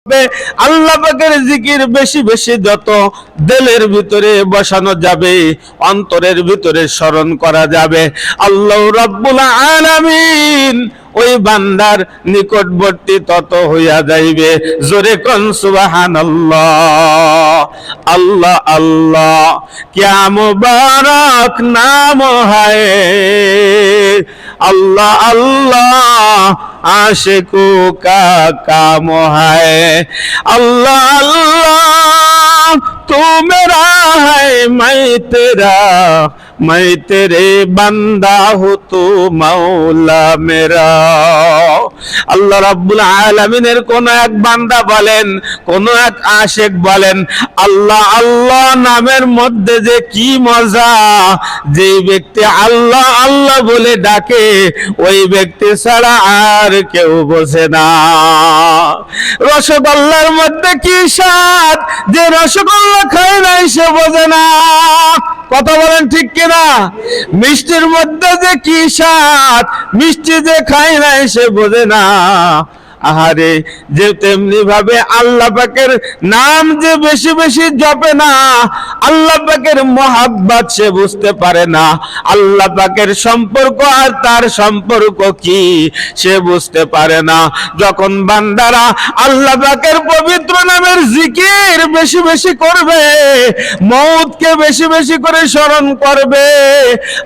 আল্লাহ পাকের জিকির বেশি বেশি যত দিলের ভিতরে বসানো যাবে, অন্তরের ভিতরে স্মরণ করা যাবে, আল্লাহ রাব্বুল আলামিন ওই বান্দার নিকটবর্তী তত হইয়া যাইবে। জোরে কোন সুবহানাল্লাহ। আল্লাহ আল্লাহ क्या मुबारक नाम है, अल्लाह अल्लाह आशिकों का काम है, अल्लाह अल्लाह तू मेरा है मैं तेरा, मैं तेरे बंदा हूँ तू मौला मेरा। আল্লাহ রাব্বুল আলামিনের কোন এক বান্দা বলেন, কোন এক আশিক বলেন, আল্লাহ আল্লাহ নামের মধ্যে যে কি মজা, যে ব্যক্তি আল্লাহ আল্লাহ বলে ডাকে ওই ব্যক্তি ছাড়া আর কেউ বোঝে না। রসগোল্লার মধ্যে কি স্বাদ, যে রসগোল্লা খায় নাই সে বোঝে না। কথা বলেন ঠিক কিনা? মিষ্টির মধ্যে যে কি স্বাদ, মিষ্টি যে খায় নাই সে বোঝে না। আহারে, যে তেমনি ভাবে আল্লাহ পাকের নাম যে বেশি বেশি জপে না, আল্লাহ পাকের মহাব্বত সে বুঝতে পারে না, আল্লাহ পাকের সম্পর্ক আর তার সম্পর্ক কি সে বুঝতে পারে না। যখন বান্দারা আল্লাহ পাকের পবিত্র নামের জিকির বেশি বেশি করবে, মওতকে বেশি বেশি করে স্মরণ করবে,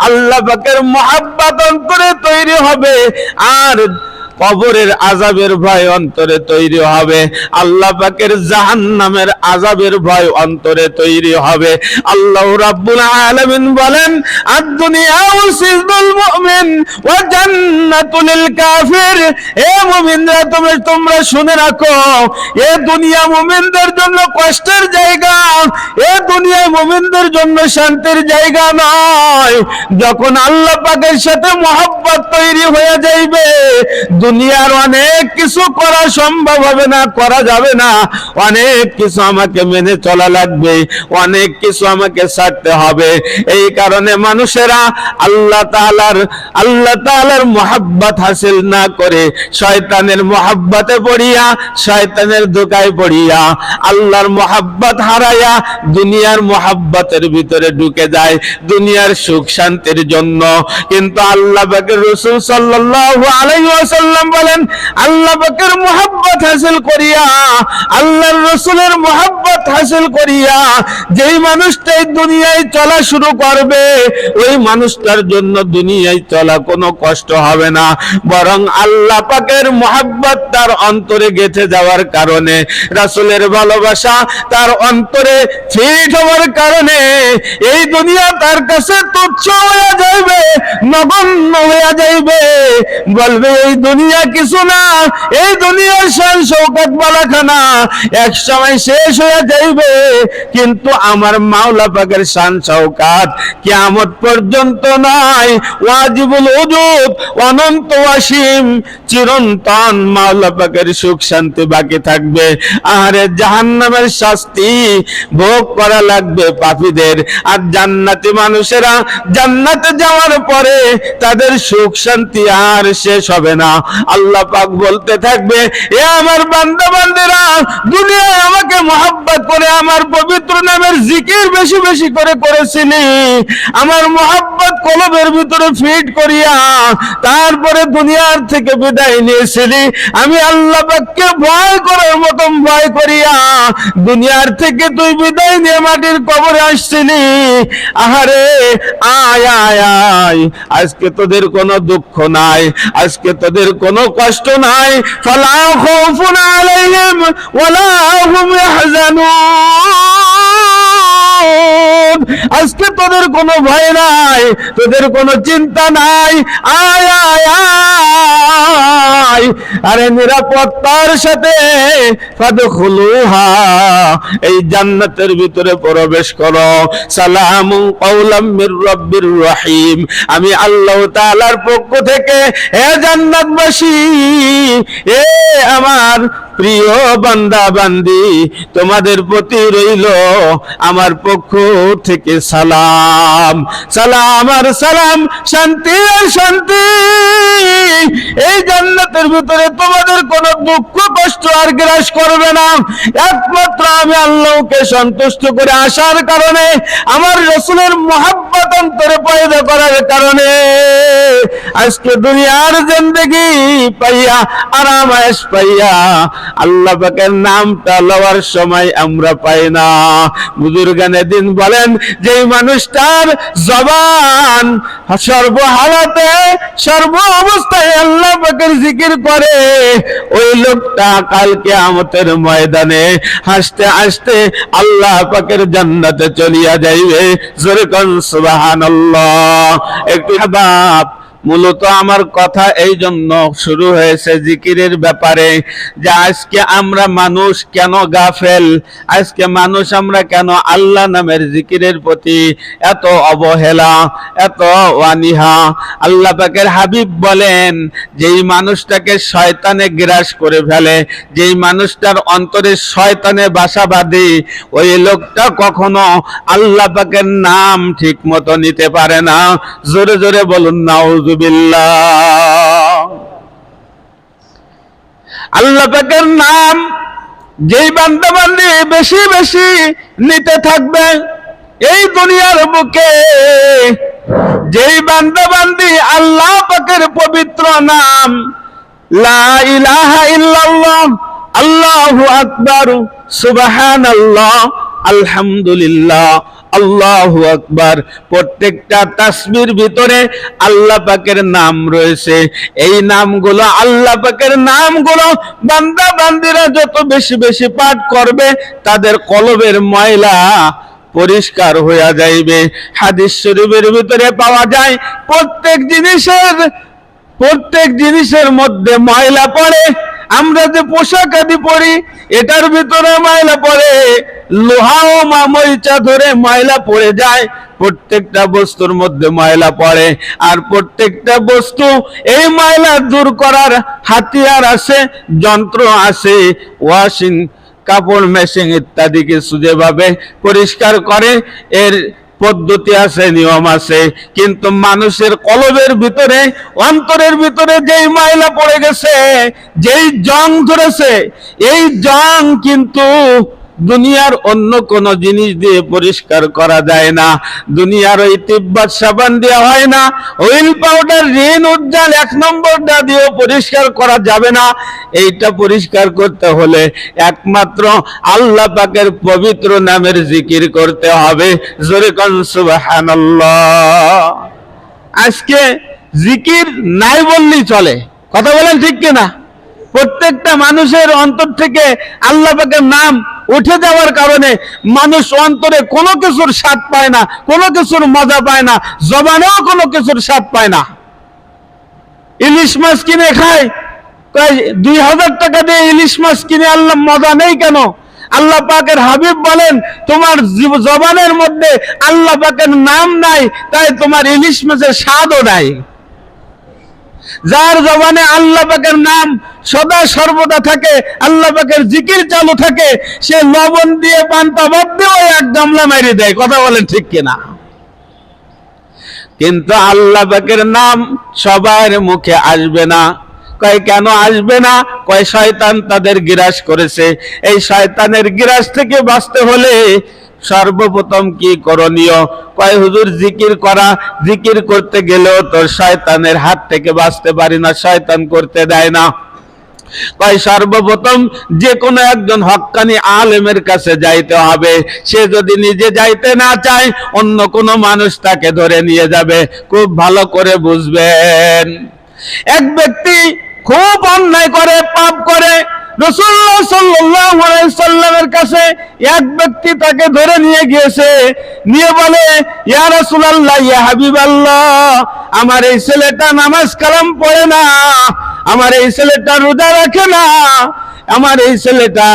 আল্লাহ পাকের মহাব্বত অন্তরে তৈরি হবে, আর কবরের আযাবের ভয় অন্তরে তৈরি হবে, আল্লাহ পাকের জাহান্নামের আযাবের ভয় অন্তরে তৈরি হবে। আল্লাহ রাব্বুল আলামিন বলেন, আদ-দুনিয়া সিজনুল মুমিন ওয়া জান্নাতুল কাফির। এ মুমিনরা তোমরা শুনে রাখো, এ দুনিয়া মুমিনদের জন্য কষ্টের জায়গা, এ দুনিয়া মুমিনদের জন্য শান্তির জায়গা নয়। যখন আল্লাহ পাকের সাথে মহব্বত তৈরি হয়ে যাইবে, দুনিয়ার অনেক কিছু করা সম্ভব হবে না, করা যাবে না, অনেক কিছু আমাকে মেনে চলা লাগবে, অনেক কিছু আমাকে ছাড়তে হবে। এই কারণে মানুষেরা আল্লাহ তাআলার মহব্বত হাসিল না করে শয়তানের মহব্বতে পড়িয়া, শয়তানের ধোঁকায় পড়িয়া, আল্লাহর মহব্বত হারাইয়া দুনিয়ার মহব্বতের ভিতরে ঢুকে যায় দুনিয়ার সুখ শান্তির জন্য। কিন্তু আল্লাহ পাকের রাসূল সাল্লাল্লাহু আলাইহি ওয়াসাল্লাম বলেন, আল্লাহ পাকের মহব্বত হাসিল করিয়া, আল্লাহর রাসূলের মহব্বত হাসিল করিয়া যেই মানুষটাই দুনিয়ায় চলা শুরু করবে, ওই মানুষটার জন্য দুনিয়ায় চলা কোনো কষ্ট হবে না, বরং আল্লাহ পাকের মহব্বত তার অন্তরে গেঁথে যাওয়ার কারণে, রাসূলের ভালোবাসা তার অন্তরে ফিট হওয়ার কারণে এই দুনিয়া তার কাছে তুচ্ছ হয়ে যাইবে, নগণ্য হয়ে যাইবে। বলবে এই দুনিয়া কিছু না, এই দুনিয়ার শান শৌকত বালাখানা এক সময় শেষ হয়ে যাইবে, কিন্তু আমার মাওলা পাকের শান শৌকত কিয়ামত পর্যন্ত নাই। ওয়াজিবুল উজুদ, অনন্ত অসীম চিরন্তন মাওলা পাকের সুখ শান্তি বাকি থাকবে। আর জাহান্নামের শাস্তি ভোগ করা লাগবে পাপীদের। আর জান্নাতি মানুষেরা জান্নাতে যাওয়ার পরে তাদের সুখ শান্তি আর শেষ হবে না। আল্লাহ পাক বলতে থাকবে, এ আমার বান্দা বান্দিরা, দুনিয়ায় আমাকে মহব্বত করে আমার পবিত্র নামের জিকির বেশি বেশি করে করেছিলি, আমার মহব্বত কলবের ভিতরে ফিট করিয়া তারপরে দুনিয়ার থেকে বিদায় নিয়েছিলি, আমি আল্লাহ পাককে ভয় করার মতন ভয় করিয়া দুনিয়ার থেকে তুই বিদায় নিয়ে মাটির কবরে আসছিলি। আহারে, আয় আয় আয়, আজকে তোদের কোনো দুঃখ নাই, আজকে তোদের কোনো কষ্ট নাই। ফালা খাউফুন আলাইহিম ওয়ালা হুম ইয়াহজানুন, আজকে তোদের কোনো ভয় নাই, তোদের কোনো চিন্তা নাই। আয় আয় আয়, আরে নিরাপত্তার সাথে ফাদখুলুহা, এই জান্নাতের ভিতরে প্রবেশ করো। সালামুন কাওলাম মির রাব্বির রহিম, আমি আল্লাহ তাআলার পক্ষ থেকে হে জান্নাতবাসী, এ আমার প্রিয় বান্দা বান্দি, তোমাদের প্রতি রইল আমার পক্ষ থেকে সালাম, সালাম আর সালাম, শান্তি আর শান্তি। এই জান্নাতের ভিতরে তোমাদের কোনো দুঃখ কষ্ট আর গ্রাস করবে না, একমাত্র আমি আল্লাহকে সন্তুষ্ট করে আসার কারণে, আমার রাসূলের মহব্বত অন্তরে পয়দা করার কারণে আজকে দুনিয়ার জিন্দেগি পাইয়া, আরাম আয়েশ পাইয়া আল্লাহ পাকের নামটা লওয়ার সময় আমরা পাই না। বুজুর্গানে দিন বলেন, যেই মানুষটার জবান সর্বহালাতে সর্ব অবস্থায় আল্লাহ পাকের জিকির করে, ওই লোকটা কাল কিয়ামতের ময়দানে হাসতে হাসতে আল্লাহ পাকের জান্নাতে চলিয়া যাইবে। জোরে কোন সুবহানাল্লাহ। একটু বাপ, মূলত আমার কথা এই জন্য শুরু হয়েছে জিকিরের ব্যাপারে, যে আজকে আমরা মানুষ কেন গাফেল, আজকে মানুষ আমরা কেন আল্লাহ নামের জিকিরের প্রতি এত অবহেলা, এত অনীহা। আল্লাহ পাকের হাবিব বলেন, যেই মানুষটাকে শয়তানে গ্রাস করে ফেলে, যেই মানুষটার অন্তরে শয়তানে বাসা বাঁধে, ওই লোকটা কখনো আল্লাহ পাকের নাম ঠিক মতো নিতে পারে না। জোরে জোরে বলুন নাউযুবিল্লাহ। আল্লাহ পাকের নাম যেই বান্দা বান্দি বেশি বেশি নিতে থাকবে এই দুনিয়ার বুকে, যেই বান্দা বান্দি আল্লাহ পাকের পবিত্র নাম লা ইলাহা ইল্লাল্লাহ, আল্লাহু আকবার, সুবহানাল্লাহ, আলহামদুলিল্লাহ, আল্লাহু আকবার, প্রত্যেকটা তাসবির ভিতরে আল্লাহ পাকের নাম রয়েছে। এই নামগুলো, আল্লাহ পাকের নামগুলো বান্দা বান্দিরা যত বেশি বেশি পাঠ করবে, তাদের কলবের ময়লা পরিষ্কার হয়ে যাইবে। হাদিস শরীফের ভিতরে পাওয়া যায়, প্রত্যেক জিনিসের মধ্যে ময়লা পড়ে। আমরা যে পোশাক আদি পরি, এটার ভিতরে ময়লা পড়ে, লোহা ও মরিচা ধরে ময়লা পড়ে যায়। প্রত্যেকটা বস্তুর মধ্যে ময়লা পড়ে, আর প্রত্যেকটা বস্তু এই ময়লা দূর করার হাতিয়ার আছে, যন্ত্র আছে, ওয়াশিং কাপড় মেশিন ইত্যাদি কিছু যেভাবে পরিষ্কার করে এর পদ্ধতি আছে, নিয়ম আছে। কিন্তু মানুষের কলবের ভিতরে, অন্তরের ভিতরে যেই ময়লা পড়ে গেছে, যেই জং ধরেছে, এই জং কিন্তু দুনিয়ার অন্য কোন জিনিস দিয়ে পরিষ্কার করা যায় না। দুনিয়ার ওই তিব্বত সাবান দেওয়া হয় না, অয়েল পাউডার, রিন উজ্জাল 1 নম্বরটা দিয়েও পরিষ্কার করা যাবে না। এইটা পরিষ্কার করতে হলে একমাত্র আল্লাহ পাকের পবিত্র নামের জিকির করতে হবে। জোরে কোন সুবহানাল্লাহ। আজকে জিকির নাই বললেই চলে, কথা বলেন ঠিক কিনা? প্রত্যেকটা মানুষের অন্তর থেকে আল্লাহ পাকের নাম উঠে যাওয়ার কারণে মানুষ অন্তরে কোনো কিছুর স্বাদ পায় না, কোনো কিছুর মজা পায় না, জবানেও কোনো কিছুর স্বাদ পায় না। ইলিশ মাছ কিনে খায়, 2000 টাকা দিয়ে ইলিশ মাছ কিনে আল্লাহ মজা নেই কেন? আল্লাহ পাকের হাবিব বলেন, তোমার জবানের মধ্যে আল্লাহ পাকের নাম নাই, তাই তোমার ইলিশ মাছের স্বাদও নাই। যার জবানে আল্লাহ পাকের নাম সদা সর্বদা থাকে, আল্লাহ পাকের জিকির চালু থাকে, সে লবণ দিয়ে পান্তা ভাত দিয়েও এক গামলা মারি দেয়। কথা বলেন ঠিক কিনা? কিন্তু আল্লাহ পাকের নাম সবার মুখে আসবে না। কয় কেন আসবে না? কয় শয়তান তাদের গ্রাস করেছে। এই শয়তানের গ্রাস থেকে বাঁচতে হলে সর্বপ্রথম কি করণীয়? কয় হুজুর জিকির করা, জিকির করতে গেলেও তো শয়তানের হাত থেকে বাঁচতে পারি না, শয়তান করতে দেয় না। কয় সর্বপ্রথম যে কোনো একজন হক্কানি আলেমের কাছে যাইতে হবে। সে যদি নিজে যাইতে না চায়, অন্য কোনো মানুষ তাকে ধরে নিয়ে যাবে। খুব ভালো করে বুঝবেন, এক ব্যক্তি খুব অন্যায় করে, পাপ করে, রাসূলুল্লাহ সাল্লাল্লাহু আলাইহি সাল্লামের কাছে এক ব্যক্তি তাকে ধরে নিয়ে গিয়েছে, নিয়ে বলে, ইয়া রাসূলুল্লাহ, ইয়া হাবিবাল্লাহ, আমার এই ছেলেটা নামাজ কালাম পড়ে না, আমার এই ছেলেটা রোজা রাখে না, আমার এই ছেলেটা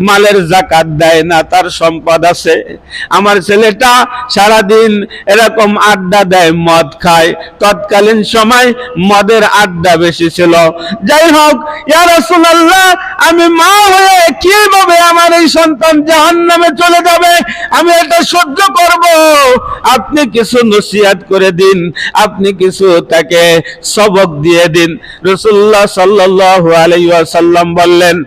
মালের যাকাত দেয় না, তার সম্পদ আছে, আমার ছেলেটা সারাদিন এরকম আড্ডা দেয়, মদ খায়। তৎকালীন সময় মদের আড্ডা বেশি ছিল। যাই হোক, ইয়া রাসূলুল্লাহ, আমি মা হয়ে কিভাবে আমার এই সন্তান জাহান্নামে চলে যাবে, আমি এটা সহ্য করব। আপনি কিছু নসিহত করে দিন, আপনি কিছু তাকে সবক দিয়ে দিন। রাসূলুল্লাহ সাল্লাল্লাহু আলাইহি ওয়াসাল্লাম বললেন,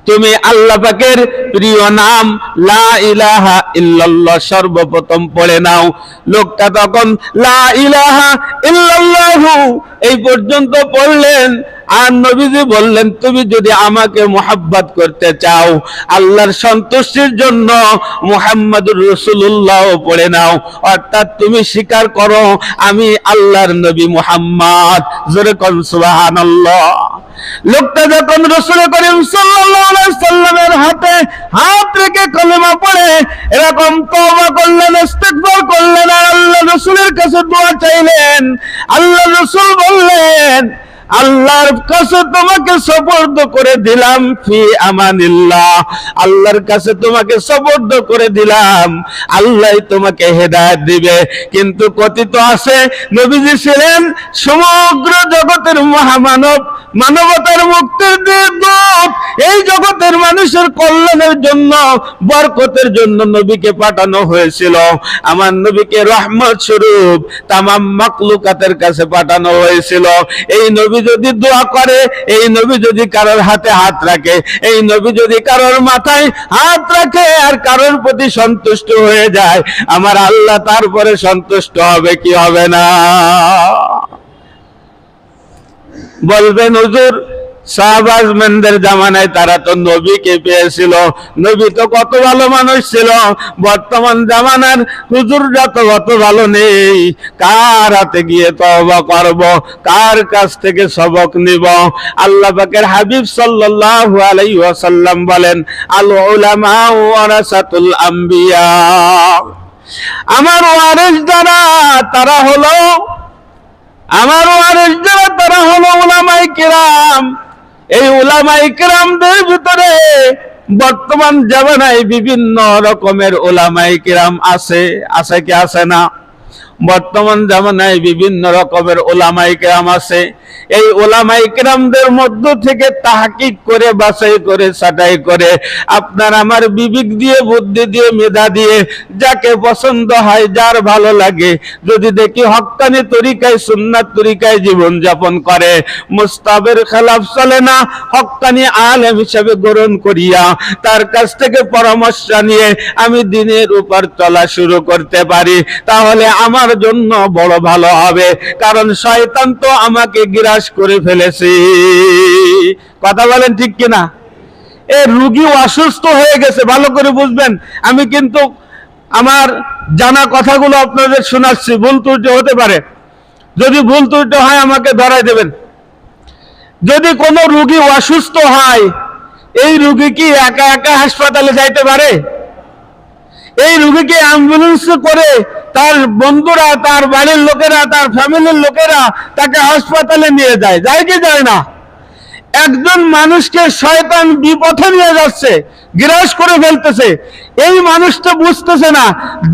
তুমি আল্লাহ পাকের প্রিয় নাম লা ইলাহা ইল্লাল্লাহ সর্বপ্রথম পড়ে নাও। লোকটা তখন লা ইলাহা ইল্লাল্লাহু এই পর্যন্ত পড়লেন। আর নবীজি বললেন, তুমি যদি আমাকে মুহাব্বত করতে চাও, আল্লাহর সন্তুষ্টির জন্য মুহাম্মাদুর রাসূলুল্লাহ পড়ে নাও। অর্থাৎ তুমি স্বীকার করো আমি আল্লাহর নবী মুহাম্মদ। জোরে কোন সুবহানাল্লাহ। লোকটা যখন রাসূল করিম সাল্লাল্লাহু আলাইহি সাল্লামের হাতে হাত রেখে কলেমা পড়ে এরকম তওবা করলেন, ইস্তিগফার করলেন, আর আল্লাহ রাসূলের কাছে দোয়া চাইলেন, আল্লাহ রাসূল বললেন, আল্লাহর কাছে তোমাকে সুপর্দ করে দিলাম ফি আমানিল্লাহ, আল্লাহর কাছে তোমাকে সুপর্দ করে দিলাম, আল্লাহই তোমাকে হেদায়েত দিবে। কিন্তু কথিত আছে নবীজি ছিলেন সমগ্র জগতের মহামানব, মানবতার মুক্তির দূত। এই জগতের মানুষের কল্যাণের জন্য, বরকতের জন্য নবীকে পাঠানো হয়েছিল। আমার নবীকে রহমত স্বরূপ তামাম মাখলুকাতের কাছে পাঠানো হয়েছিল। এই নবী যদি দোয়া করে, এই নবী যদি কারোর হাতে হাত রাখে, এই নবী যদি কারোর মাথায় হাত রাখে আর কারোর প্রতি সন্তুষ্ট হয়ে যায়, আমার আল্লাহ তারপরে সন্তুষ্ট হবে কি হবে না? বলবেন হুজুর শাহবাজমেনদের জামানায় তারা তো নবীকে পেয়েছিল, নবী তো কত ভালো মানুষ ছিল। বর্তমান জামানার হুজুররা তো কত ভালো নেই। কার হাতে গিয়ে তওবা করব, কার কাছ থেকে সবক নিব? আল্লাহ পাকের হাবিব সাল্লাল্লাহু আলাইহি ওয়াসাল্লাম বলেন, আল উলামা ওয়ারাসাতুল আম্বিয়া, আমার ওয়ারিস যারা তারা হলো উলামায়ে কেরাম। এই উলামায়ে কেরামদের ভিতরে বর্তমান জামানায় বিভিন্ন রকমের উলামায়ে কেরাম আছে কি আছে না? বর্তমান জামানায় বিভিন্ন রকমের উলামায়ে কেরাম আছে। এই উলামায়ে কেরামদের মধ্য থেকে তাহকিক করে, বাছাই করে, ছাঁটাই করে, আপনার আমার বিবেক দিয়ে, বুদ্ধি দিয়ে, মেধা দিয়ে যাকে পছন্দ হয়, যার ভালো লাগে, যদি দেখি হক্কানি তরিকায়, সুন্নাত তরিকায় জীবন যাপন করে, মুস্তাবের খেলাফ চলে না, হক্কানি আলেম হিসেবে গ্রহণ করিয়া তার কাছ থেকে পরামর্শ নিয়ে আমি দিনের উপর চলা শুরু করতে পারি, তাহলে আমার জন্য বড় ভালো হবে। কারণ শয়তান তো আমাকে গ্রাস করে ফেলেছে। কথা বলেন ঠিক কিনা? এই রোগী অসুস্থ হয়ে গেছে, ভালো করে বুঝবেন। আমি কিন্তু আমার জানা কথাগুলো আপনাদের শোনাচ্ছি, ভুল ত্রুটি হতে পারে। যদি ভুল ত্রুটি হয় আমাকে ধরাই দেবেন। যদি কোনো রোগী অসুস্থ হয়, এই রোগী কি একা একা হাসপাতালে যাইতে পারে? এই রোগীকে অ্যাম্বুলেন্স করে তার বন্ধুরা, তার বাড়ির লোকেরা, তার ফ্যামিলির লোকেরা তাকে হাসপাতালে নিয়ে যায়, যায় কি যায় না? একজন মানুষকে শয়তান বিপথে নিয়ে যাচ্ছে, গ্রাস করে ফেলতেছে। এই মানুষটা বুঝতেছে না,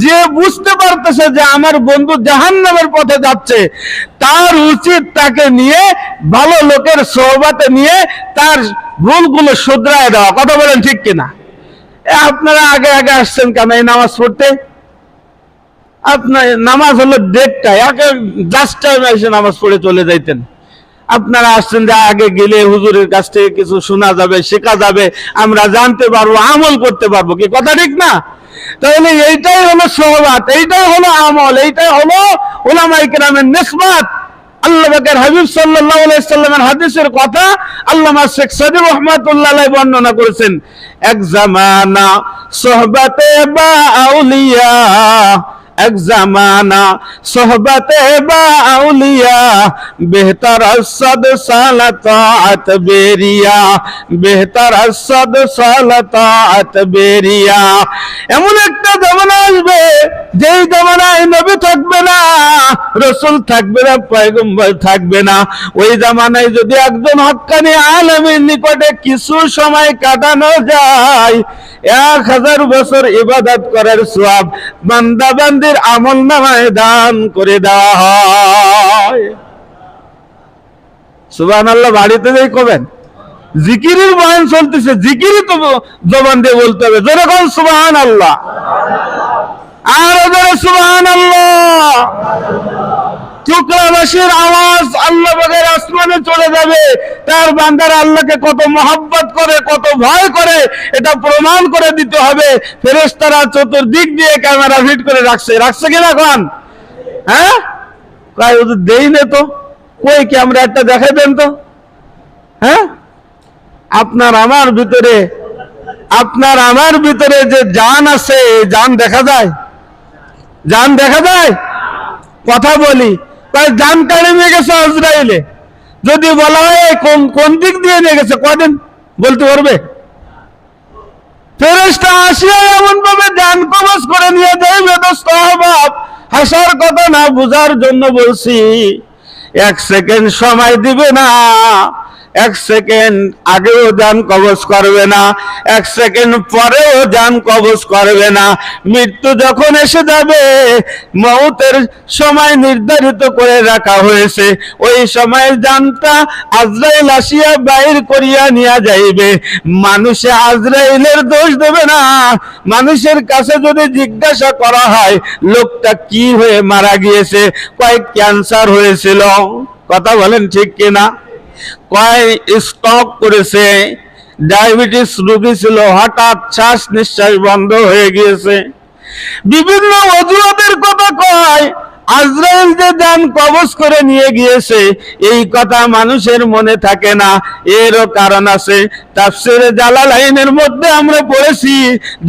যে বুঝতে পারতেছে যে আমার বন্ধু জাহান্নামের পথে যাচ্ছে, তার উচিত তাকে নিয়ে ভালো লোকের সোহবতে নিয়ে তার ভুলগুলো শুধরায় দেওয়া। কথা বলেন ঠিক কিনা? আপনারা আগে আগে আসছেন কেন এই নামাজ পড়তে? আপনার নামাজ হলো 1:30, আগে জাস্ট টাইমে এসে নামাজ পড়ে চলে যাইতেন। আপনারা আসছেন যে আগে গেলে হুজুরের কাছ থেকে কিছু শোনা যাবে, শেখা যাবে, আমরা জানতে পারবো, আমল করতে পারবো। কি কথা ঠিক না? তাহলে এইটাই হলো সোহবত, এইটাই হলো আমল, এইটাই হলো উলামায়ে কেরামের নিসবত। আল্লাহ পাকের হাবিব সাল্লাল্লাহু আলাইহি সাল্লামের হাদিসের কথা আল্লামা শেখ সাদী রাহমাতুল্লাহ আলাইহি বর্ণনা করেছেন। এক জামানা সোহবতে বা আউলিয়া, এক জামানা সোহবতে বা আউলিয়া, বেহতর আসদ সালাত বেরিয়া, বেহতর আসদ সালাত বেরিয়া। এমন একটা জামানা আসবে যেই জামানায় নবী থাকবে না, রাসূল থাকবে না, পয়গম্বর থাকবে না। ওই জামানায় যদি একজন হক্কানি আলেমের নিকটে কিছু সময় কাটানো যায়, 1000 বছর ইবাদত করার সওয়াব বান্দা বান্দির আমলনামায় দান করে দেওয়া হয়। সুবহানাল্লাহ। বাড়িতে যাই কবেন জিকিরের বয়ান চলতেছে, জিকিরই তো জবান দিয়ে বলতে হবে। যেরকম সুবহানাল্লাহ, আর জোরে সুবহানাল্লাহ। টুকরাবাসীর আওয়াজ আল্লাহ পাকের আসমানে চলে যাবে। তার বান্দারা আল্লাহকে কত মহব্বত করে, কত ভয় করে, এটা প্রমাণ করে দিতে হবে। ফেরেশতারা চতুর্দিক দিয়ে ক্যামেরা ফিট করে রাখছে কিনা এখন? হ্যাঁ, কয় ওদের দেই না তো, কই ক্যামেরাটা দেখাই দেন তো। হ্যাঁ, আপনার আমার ভিতরে যে জান আছে, জান দেখা যায়? জান দেখা যায়? কথা বলি, জান কাড়ে নিয়ে গেছে আজরাইলে। যদি বলা হয় কোন দিক দিয়ে নিয়ে গেছে, কদিন বলতে পারবে? ফেরেশতা আসিয়া এমন ভাবে জান কবজ করে নিয়ে যায়, বেদস্ত অভাব হাসার কথা না বুঝার জন্য বলছি। 1 সেকেন্ড সময় দিবে না, 1 সেকেন্ড আগেও জান কবজ করবে না, 1 সেকেন্ড পরেও জান কবজ করবে না। মৃত্যু যখন এসে যাবে, মওতের সময় নির্ধারিত করে রাখা হয়েছে, ওই সময় জানটা আজরাইল আসিয়া বাইর করিয়া নিয়ে যাইবে। মানুষে আজরাইলের দোষ দেবে না। মানুষের কাছে যদি জিজ্ঞাসা করা হয় লোকটা কি হয়ে মারা গিয়েছে, কয় ক্যান্সার হয়েছিল। কথা বলেন ঠিক কিনা? কয় স্ট্রোক করেছে, ডায়াবেটিস রোগী ছিল, হঠাৎ শ্বাস নিঃশ্বাস বন্ধ হয়ে গিয়েছে। বিভিন্ন অজুহাতের কথা কয়। আজরাইল যে জান কবজ করে নিয়ে গিয়েছে, এই কথা মানুষের মনে থাকে না। এরও কারণ আছে। তাফসীরে জালালাইনের মধ্যে আমরা পড়েছি,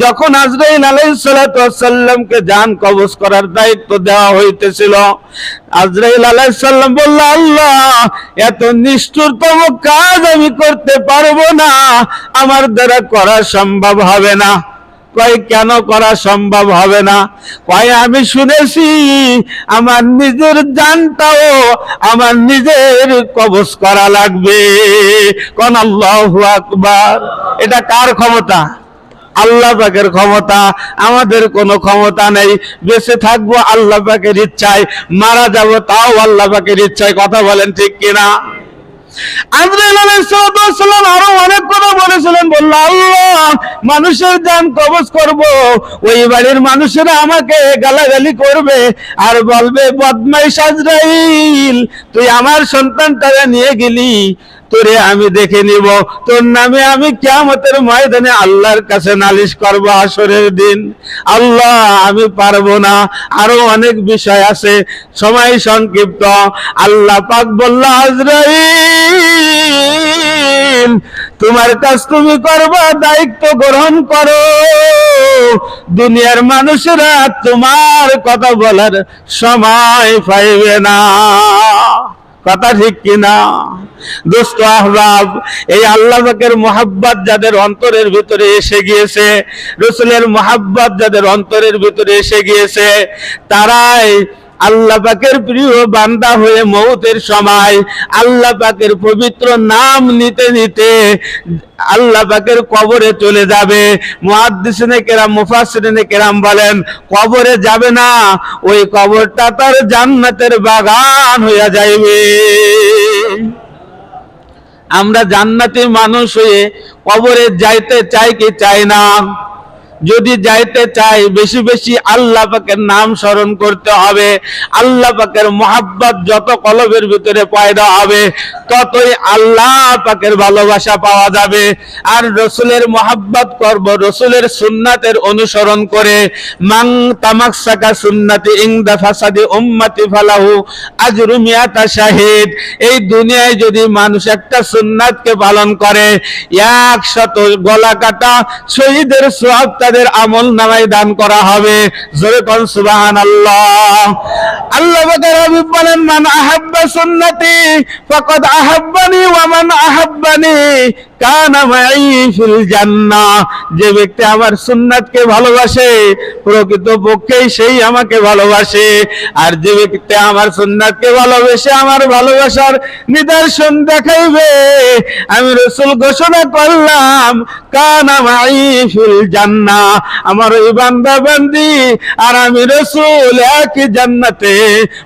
যখন আজরাইল আলাইহিস সালাতু ওয়াস সালামকে জান কবজ করার দায়িত্ব দেওয়া হইতেছিল, আজরাইল আলাইহিস সালাম বলল, আল্লাহ, এত নিষ্ঠুরতম কাজ আমি করতে পারবো না, আমার দ্বারা করা সম্ভব হবে না। কয় কেন করা সম্ভব হবে না? কয় আমি শুনেছি আমার নিজের জানটাও আমার নিজের কবজ করা লাগবে। কোন আল্লাহু আকবার। এটা কার ক্ষমতা? আল্লাহ পাকের ক্ষমতা। আমাদের কোনো ক্ষমতা নেই। বেঁচে থাকবো আল্লাহ পাকের ইচ্ছায়, মারা যাব তাও আল্লাহ পাকের ইচ্ছায়। কথা বলেন ঠিক কিনা? আজরাইল আলাইহিস সালাম আরো অনেক কথা বলেছিলেন। বলল, আল্লাহ, মানুষের জান কবজ করব, ওই বাড়ির মানুষেরা আমাকে গালাগালি করবে আর বলবে, বদমাইশ আজরাইল, তুই আমার সন্তানটাকে নিয়ে গেলি, তোরে আমি দেখে নিব, তোর নামে আমি কিয়ামতের ময়দানে আল্লাহর কাছে নালিশ করব হাসরের দিন। আল্লাহ, আমি পারবো না। আরো অনেক বিষয় আছে, সময় সংক্ষিপ্ত। আল্লাহ পাক বলল, আজরাইল, তোমার কাজ তুমি করবা, দায়িত্ব গ্রহণ করো। দুনিয়ার মানুষেরা তোমার কথা বলার সময় পাইবে না। কথা ঠিক কিনা? দোস্ত আহবাব, এই আল্লাহ পাকের মোহাব্বত যাদের অন্তরের ভিতরে এসে গিয়েছে, রাসূলের মোহাব্বত যাদের অন্তরের ভিতরে এসে গিয়েছে, তারাই আল্লাহ পাকের প্রিয় বান্দা হয়ে মওতের সময় আল্লাহ পাকের পবিত্র নাম নিতে নিতে আল্লাহ পাকের কবরে চলে যাবে। মুহাদ্দিসিনে কেরাম, মুফাসসিরিনে কেরাম বলেন, কবরে যাবে না, ওই কবরটা তার জান্নাতের বাগান হয়ে যাইবে। আমরা জান্নাতি মানুষ হয়ে কবরে যাইতে চাই কি চাই না? যদি যাইতে চাই, বেশি বেশি আল্লাহ পাকের নাম স্মরণ করতে হবে। আল্লাহ পাকের মোহাব্বত যত কলবের ভিতরে পয়দা হবে, ততই আল্লাহ পাকের ভালোবাসা পাওয়া যাবে। আর রাসূলের মোহাব্বত করব রাসূলের সুন্নাতের অনুসরণ করে। মান তামাক্সাকা সুন্নতি ইনদা ফাসাদি উম্মতি ফালাহু আজরু মিয়াতা শাহিদ। এই দুনিয়ায় যদি মানুষ একটা সুন্নাতকে পালন করে, 100 গলা কাটা শহীদের সওয়াব তাদের আমল নামায় দান করা হবে। জোরে কোন সুবহানাল্লাহ। আল্লাহ পাকের হাবিব বলেন, মান আহাব্বা সুন্নতি ফাকাদ আহাব্বানি ওয়া মান আহাব্বানি কানা মাই ফিল জান্নাহ। যে ব্যক্তি আমার সুন্নাতকে ভালোবাসে, প্রকৃতপক্ষেই সেই আমাকে ভালোবাসে। আর যে ব্যক্তি আমার সুন্নাতকে ভালোবাসে, আমার ভালোবাসার নিদর্শন দেখাইবে, আমি রাসূল ঘোষণা করলাম, কানা মাই ফিল জান্নাহ, আমার ওই বান্দা বান্দি আর আমি রাসূল একই জান্নাতে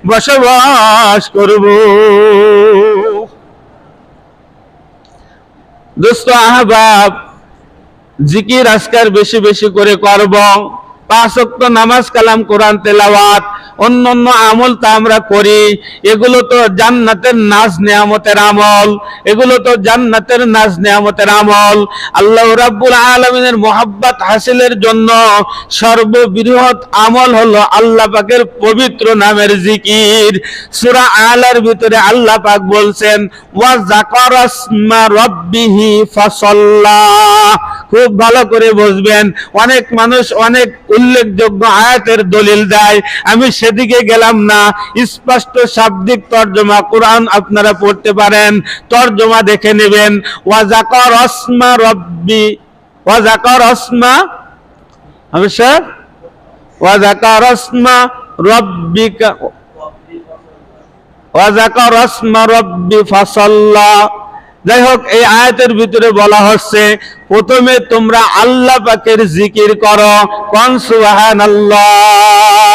বসবাস করব। দোস্ত আহবাব, জিকির আজকার বেশি বেশি করে করব। 5 ওয়াক্ত নামাজ, কালাম, কোরআন তেলাওয়াত, অন্যান্য আমল তা আমরা করি। এগুলো তো জান্নাতের নাজ নেয়ামতের আমল, এগুলো তো জান্নাতের নাজ নেয়ামতের আমল। আল্লাহ রাব্বুল আলামিনের মুহাব্বত হাসিলের জন্য সর্ববৃহৎ আমল হলো আল্লাহ পাকের পবিত্র নামের জিকির। সূরা আলার ভিতরে আল্লাহ পাক বলছেন, ওয়া যাকারাসমা রাব্বিহি ফাসাল্লা। খুব ভালো করে বুঝবেন, অনেক মানুষ অনেক উল্লেখযোগ্য আয়াতের দলিল দেয়, আমি সেদিকে গেলাম না। স্পষ্ট শাব্দিক তরজমা কোরআন আপনারা পড়তে পারেন, তরজমা দেখে নেবেন। ওয়া যাকারাসমা রাব্বি, ওয়া যাকারাসমা, আমি স্যার, ওয়া যাকারাসমা রাব্বিকা, ওয়া যাকারাসমা রাব্বি ফাসাল্লা। যাই হোক, এই আয়াতের ভিতরে বলা হচ্ছে প্রথমে তোমরা আল্লাহ পাকের জিকির করো। কোন সুবহানাল্লাহ।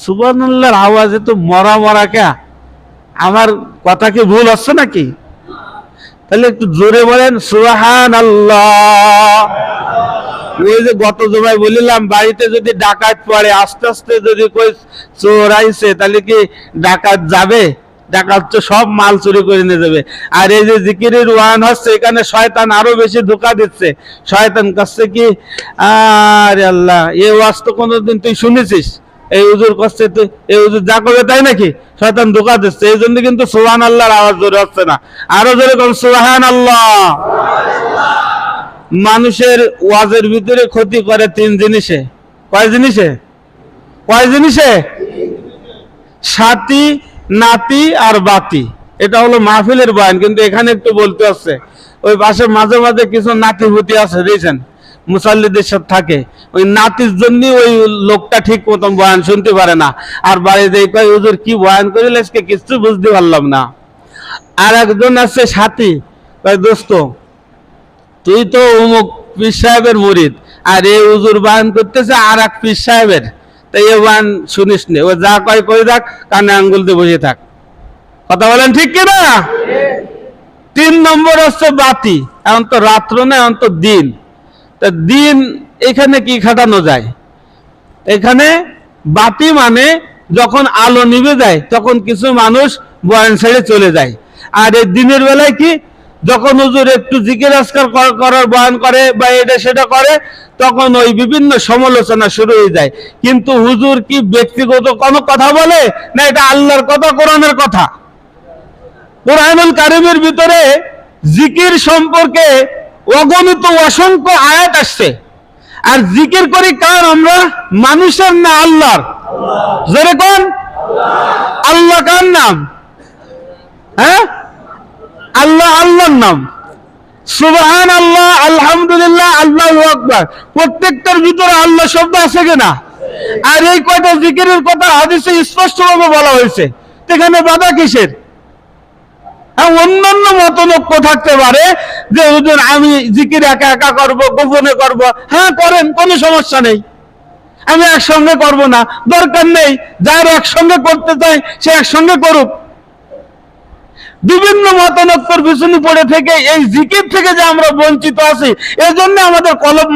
সুবহানাল্লাহর আওয়াজে তো মরা মরা কে, আমার কথা কি ভুল হচ্ছে নাকি? তাহলে একটু জোরে বলেন সুবহানাল্লাহ। ওই যে গত জমায় বলিলাম, বাড়িতে যদি ডাকাত পড়ে, আস্তে আস্তে যদি কই চোর আইছে, তাহলে কি ডাকাত যাবে? ডাকাত তো সব মাল চুরি করে নিয়ে যাবে। আর এই যে জিকিরের ওয়ান হচ্ছে, এখানে শয়তান আরো বেশি ধোঁকা দিচ্ছে। শয়তান কাছে কি, আরে আল্লাহ, এই ওয়াজ তো কোনোদিন তুই শুনেছিস? এই হুজুর কাছে তুই, এই হুজুর যা করবে তাই নাকি? শয়তান ধোঁকা দিচ্ছে। এই জন্য কিন্তু সুবহানাল্লাহর আওয়াজ জোরে হচ্ছে না। আরো জোরে কোন সুবহানাল্লাহ। মানুষের ওয়াজের ভিতরে ক্ষতি করে 3 জিনিসে। কয় জিনিসে? কয় জিনিসে? সাথী, নাতি আর বাতি। এটা হলো মাহফিলের বয়ান, কিন্তু এখানে একটু বলতে হচ্ছে। ওই পাশে মাঝে মাঝে কিছু নাতি ভূতি আছে, দেখছেন, মুসাল্লিদের সাথে থাকে। ওই নাতির জন্য ওই লোকটা ঠিক মতন বয়ান শুনতে পারে না। আর বাড়িতে কয়, হুজুর কি বয়ান করিল আজকে, কিছু বুঝতে পারলাম না। আর একজন আছে সাথী, কয় দোস্ত তুই তো অমুক পীর সাহেবের মুরিদ, আর এই হুজুর বয়ান করতেছে আর এক পীর সাহেবের, তাই এ বয়ান শুনিস নে, ও যা কয় করে থাক, কানে আঙ্গুল দিয়ে বসে থাক। কথা বলেন ঠিক কিনা? 3 নম্বর হচ্ছে বাতি। এখন তো রাত্র না, এখন তো দিন। তা দিন এখানে কি খাটানো যায়? এখানে বাতি মানে যখন আলো নিভে যায় তখন কিছু মানুষ বয়ান ছেড়ে চলে যায়। আর এই দিনের বেলায় কি, যখন হুজুর একটু জিকির আজকার করার বয়ান করে বা এটা সেটা করে, তখন ওই বিভিন্ন সমালোচনা শুরু হয়ে যায়। কিন্তু হুজুর কি ব্যক্তিগত কোনো কথা বলে না, এটা আল্লাহর কথা, কোরআনের কথা। কোরআনুল কারীমের ভিতরে জিকির সম্পর্কে অগণিত অসংখ্য আয়াত আসছে। আর জিকির করি কার আমরা? মানুষের না আল্লাহর? যেরকম আল্লাহ কার নাম? হ্যাঁ, আল্লাহ আল্লাহর নাম। সুবহানাল্লাহ, আলহামদুলিল্লাহ, আল্লাহু আকবার, প্রত্যেকটার ভিতরে আল্লাহ শব্দ আছে কিনা? আর এই কয়টা জিকিরের কথা হাদিসে স্পষ্টভাবে বলা হয়েছে। এখানে বাধা কিসের? অন্যান্য মতলক্ষ থাকতে পারে যে হুজুর আমি জিকির একা একা করব, গোপনে করব। হ্যাঁ করেন, কোনো সমস্যা নেই, আমি একসঙ্গে করব না, দরকার নেই। যার একসঙ্গে করতে চাই সে একসঙ্গে করুক। বিভিন্ন মতানক্যের পিছনে পড়ে থেকে এই জিকির থেকে যে আমরা বঞ্চিত আছি, এজন্য আমাদের কলম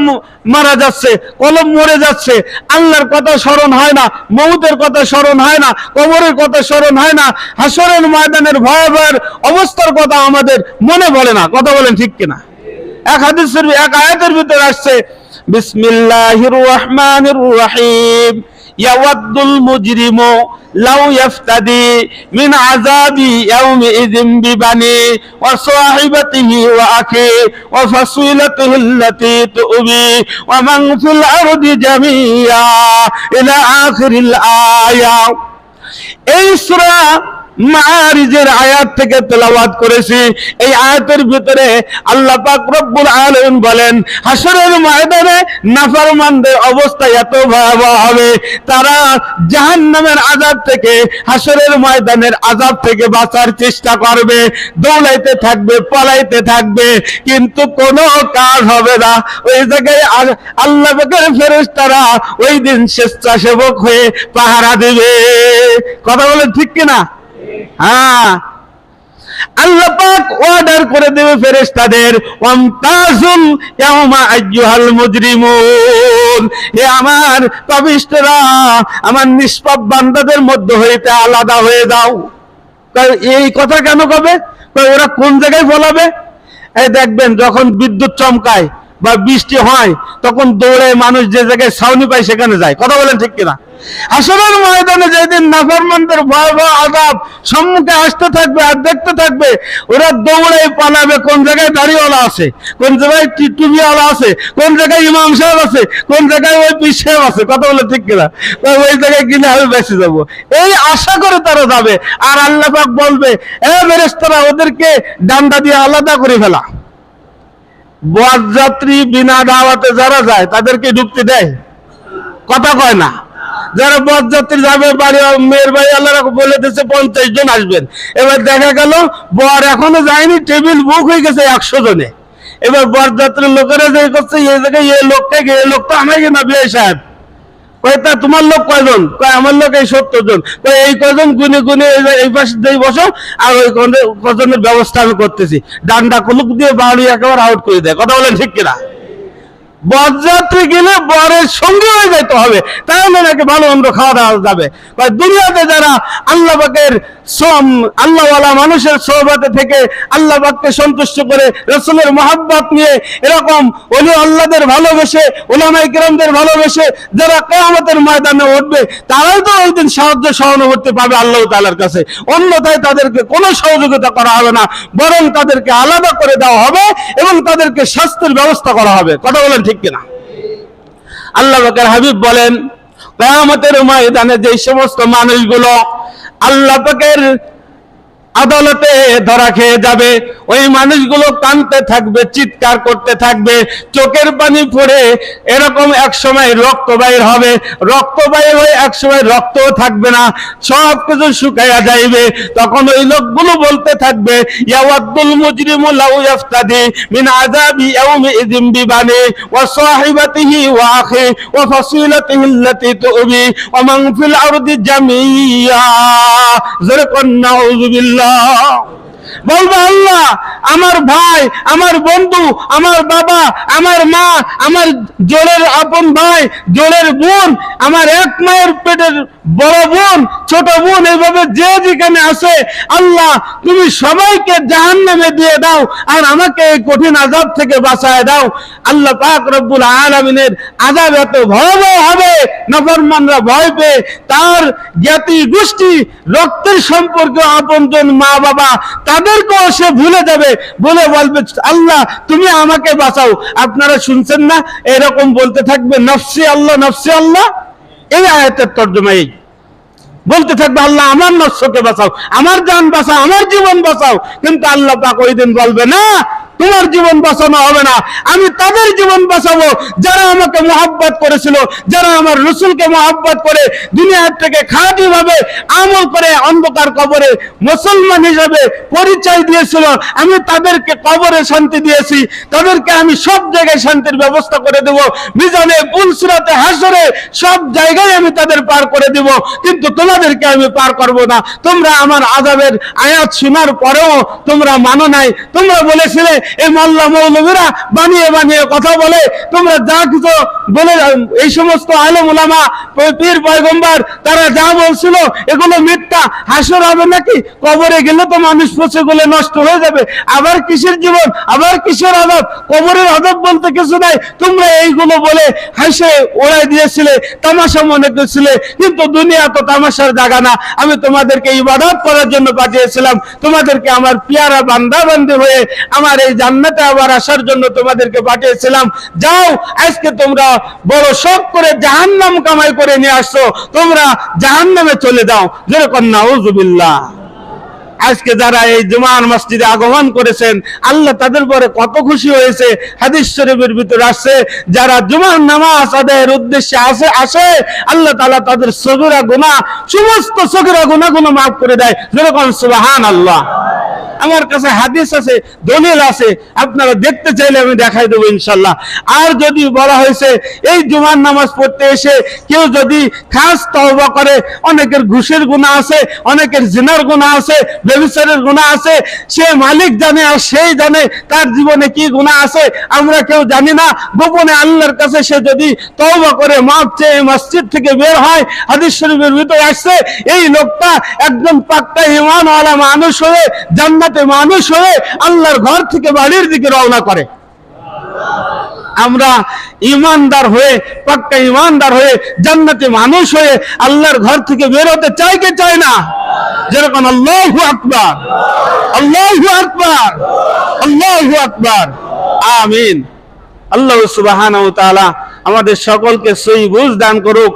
মারা যাচ্ছে, কলম মরে যাচ্ছে। আল্লাহর কথা স্মরণ হয় না, মউতের কথা স্মরণ হয় না, কবরের কথা স্মরণ হয় না, হাসরের ময়দানের ভয়াবহ অবস্থার কথা আমাদের মনে পড়ে না। কথা বলেন ঠিক কিনা? এক হাদিসের, এক আয়াতের ভিতরে আসছে, বিসমিল্লাহির রহমানির রহিম, ইয়াওয়াদ্দুল মুজরিমু লাউ ইয়াফতাদি মিন আযাবি ইয়াউমিযিন বিবানি ওয়া সাহিবাতিহি ওয়া আখি ওয়া ফাসিলাতিহি আল্লাতী তুবি ওয়া মান ফিল আরদি জামিয়া ইলা আখিরিল আয়া। এই সূরা মাআরিজের আয়াত থেকে তেলাওয়াত করেছি। এই আয়াতের ভিতরে আল্লাহ পাক রব্বুল আলামিন বলেন, হাসরের ময়দানে নাফরমানদের অবস্থা এত ভয়াবহ হবে, তারা জাহান্নামের আযাব থেকে, হাসরের ময়দানের আযাব থেকে বাঁচার চেষ্টা করবে, দৌড়াইতে থাকবে, পলাইতে থাকবে, কিন্তু কোনো কাজ হবে না। ওই জায়গায় আল্লাহ পাকের ফেরেশতারা ওই দিন স্বেচ্ছাসেবক হয়ে পাহারা দেবে। কথা বলেন ঠিক কিনা? হ্যাঁ। আল্লাহ পাক অর্ডার করে দেবে ফেরেশতাদের, ওয়ামতাজুল ইয়াউমা আইয়ুহাল মুজরিমুন, হে আমার পাপিষ্ঠরা, আমার নিষ্পাপ বান্দাদের মধ্য হইতে আলাদা হয়ে যাও। এই কথা কেন কবে? ওরা কোন জায়গায় বলাবে? এই দেখবেন যখন বিদ্যুৎ চমকায় বা বৃষ্টি হয় তখন দৌড়ে মানুষ যে জায়গায় ছাউনি পায় সেখানে যায়। কথা বলেন ঠিক কিনা? হাসরের ময়দানে যেদিন নাফরমানদের ভয়াবহ আযাব সম্মুখে আসতে থাকবে আর দেখতে থাকবে, ওরা দৌড়ে পালাবে কোন জায়গায় দাড়িওয়ালা আছে, কোন জায়গায় টুপিওয়ালা আছে, কোন জায়গায় ইমাম সাহেব আছে, কোন জায়গায় ওই পীর সাহেব আছে। কথা বলে ঠিক কিনা? ওই জায়গায় গেলে আমি বেঁচে যাবো, এই আশা করে তারা যাবে। আর আল্লাহ পাক বলবে, এ ফেরেশতারা, ওদেরকে ডান্ডা দিয়ে আলাদা করে ফেলা। বরযাত্রী বিনা দাওয়াতে যারা যায় তাদেরকে ঢুকতে দেয়? কথা কয় না। যারা বরযাত্রী যাবে, বাড়ি মেয়ের বাড়ি আল্লাহ বলে দিচ্ছে 50 জন আসবেন। এবার দেখা গেল বর এখনো যায়নি, টেবিল বুক হয়ে গেছে 100 জনে। এবার বরযাত্রীর লোকেরা যে করছে, এই জায়গায় এই লোকটা আমাকে না বিয়ে সাহেব, তা তোমার লোক কয়জন? আমার লোক এই 70 জন। এই কয়জন গুনে গুনে এই পাশে দিয়ে বসো, আর ওই কজনের ব্যবস্থা আমি করতেছি। ডান্ডা কুলুক দিয়ে বাড়ি একেবারে আউট করে দেয়। কথা বলেন ঠিক কিনা? বরযাত্রী গেলে বরের সঙ্গে হয়ে যেতে হবে, তাহলে নাকি ভালো মন্দ খাওয়া দাওয়া যাবে। দুনিয়াতে যারা আল্লাহ পাকের আল্লাহওয়ালা মানুষের সোহবতে থেকে আল্লাহ পাককে সন্তুষ্ট করে রাসূলের মহব্বত নিয়ে এরকম ওলি আল্লাহদের ভালোবেসে, উলামায়ে কিরামদের ভালোবেসে যারা কিয়ামতের ময়দানে উঠবে, তারাই তো ওই দিন সাহায্য সহানুভূতি পাবে আল্লাহ তাআলার কাছে। অন্যথায় তাদেরকে কোনো সহযোগিতা করা হবে না, বরং তাদেরকে আলাদা করে দেওয়া হবে এবং তাদেরকে শাস্তির ব্যবস্থা করা হবে। কথা বলেন ঠিক কিনা? আল্লাহ পাকের হাবিব বলেন, কিয়ামতের ময়দানে যে সমস্ত মানুষগুলো আল্লাহ পাকের আদালতে ধরা খেয়ে যাবে, ওই মানুষগুলো কাঁদতে থাকবে, চিৎকার করতে থাকবে, চোখের পানি পড়ে এরকম এক সময় রক্ত বাইর হবে, রক্ত বাইর হয়ে এক সময় রক্তও থাকবে না, সব কিছু শুকাইয়া যাইবে। তখন ওই লোকগুলো বলতে থাকবে, ইয়াওয়াদ্দুল মুজরিমু লাউ ইফতাদি মিন আযাবি ইয়াউমিযিন বিবানি ওয়া সাহিবাতিহি ওয়া আখি ওয়া ফাসিলাতিহি আল্লাতী তুবি ওয়া মান ফিল আরদি জামিয়া। যারকুন নাউযু বিল্লাহ। বলবো, আল্লাহ, আমার ভাই, আমার বন্ধু, আমার বাবা, আমার মা, আমার জোরের আপন ভাই, জোরের বোন, আমার এক মায়ের পেটের বড় বোন, ছোট বোন, এইভাবে যে যেখানে আছে, আল্লাহ তুমি সবাইকে জাহান্নামে দিয়ে দাও আর আমাকে এই কঠিন আযাব থেকে বাঁচায় দাও। আল্লাহ পাক রব্বুল আলামিনের আযাব এত ভয়াবহ হবে, নাফরমানরা ভয় পেয়ে তার জ্ঞাতি গোষ্ঠী, রক্তের সম্পর্ক, আপনজন, মা বাবা, তাদেরকেও সে ভুলে যাবে, বলে বলবে, আল্লাহ তুমি আমাকে বাঁচাও। আপনারা শুনছেন না এরকম বলতে থাকবে, নফসি আল্লাহ, নফসি আল্লাহ। এই আয়াতের তর্জমা এই বলতে থাকবে, আল্লাহ আমার নফসকে বাঁচাও, আমার জান বাঁচাও, আমার জীবন বাঁচাও। কিন্তু আল্লাহ পাক ওই দিন বলবে, না, তোমার জীবন বাঁচানো হবে না, আমি তাদের জীবন বাঁচাবো যারা আমাকে মহব্বত করেছিল, যারা আমার রাসূলকে মহব্বত করে দুনিয়ার থেকে খাঁটি ভাবে আমল করে অন্ধকার কবরে মুসলমান হিসেবে পরিচয় দিয়েছিল। আমি তাদেরকে কবরে শান্তি দিয়েছি, তাদেরকে আমি সব জায়গায় শান্তির ব্যবস্থা করে দেব, মিজানে, পুলসিরাতে, হাসরে সব জায়গায় আমি তাদের পার করে দেব, কিন্তু তোমাদেরকে আমি পার করব না। তোমরা আমার আযাবের আয়াত শোনার পরেও তোমরা মানো নাই, তোমরা বলেছিলে এই মোল্লা মৌলভীরা বানিয়ে বানিয়ে কথা বলে, তোমরা যা কিছু বলে, এই সমস্ত আলেম ওলামা, পীর পয়গম্বর, তারা যা বলছিল এগুলো মিথ্যা, হাসর হবে নাকি, কবরে গেলে তো মানুষ পচে গলে নষ্ট হয়ে যাবে, আবার কিসের জীবন, আবার কিসের আযাব, কবরের আযাব বলতে কিছু নাই। তোমরা এইগুলো বলে হাসে ওড়াই দিয়েছিলে, তামাশা মনে করছিলে, কিন্তু দুনিয়া তো তামাশার জায়গা না। আমি তোমাদেরকে ইবাদত করার জন্য পাঠিয়েছিলাম, তোমাদেরকে আমার পিয়ারা বান্দা বান্দি হয়ে আমার এই জান্নাতে আবার আসার জন্য তোমাদেরকে পাঠিয়েছিলাম। যাও, আজকে তোমরা বড় শখ করে জাহান্নাম কামাই করে নিয়ে আসছো, তোমরা জাহান্নামে চলে যাও। যেরকম নাউযুবিল্লাহ। আজকে যারা এই জুমার মসজিদে আগমন করেছেন, আল্লাহ তাদের পরে কত খুশি হয়েছে। হাদিস শরীফের ভিতরে আসছে, যারা জুমার নামাজ আদায়ের উদ্দেশ্যে আসে, আল্লাহ তাআলা তাদের সগীরা গুনাহ, সমস্ত সগীরা গুনাহগুলো মাফ করে দেয়। যেরকম সুবহানাল্লাহ। আমার কাছে হাদিস আছে, দলিল আছে, আপনারা দেখতে চাইলে আমি দেখাই দেবো ইনশাল্লাহ। আর যদি বলা হয়েছে এই জুমার নামাজ পড়তে এসে কেউ যদি খাস তওবা করে, অনেকের ঘুষের গুনাহ আছে, অনেকের জিনার গুনাহ আছে, ব্যভিচারের গুনাহ আছে, সে মালিক জানে আর সেই জানে তার জীবনে কি গুনাহ আছে, আমরা কেউ জানি না। গোপনে আল্লাহর কাছে সে যদি তওবা করে মাফ চেয়ে মসজিদ থেকে বের হয়, হাদিস শরীফের ভিতরে আসছে এই লোকটা একজন পাক্কা ঈমানওয়ালা মানুষ হয়ে, জান্নাতে মানুষ হয়ে আল্লাহর ঘর থেকে বাড়ির দিকে রওনা করে। আমরা ইমানদার হয়ে, পাক্কা ইমানদার হয়ে, জান্নাতে মানুষ হয়ে আল্লাহর ঘর থেকে বের হতে চাই কে চায় না? যেরকম আল্লাহু আকবার, আল্লাহু আকবার, আল্লাহু আকবার, আমিন। আল্লাহ সুবহানাহু ওয়া তাআলা আমাদের সকলকে সহি বুঝ দান করুক।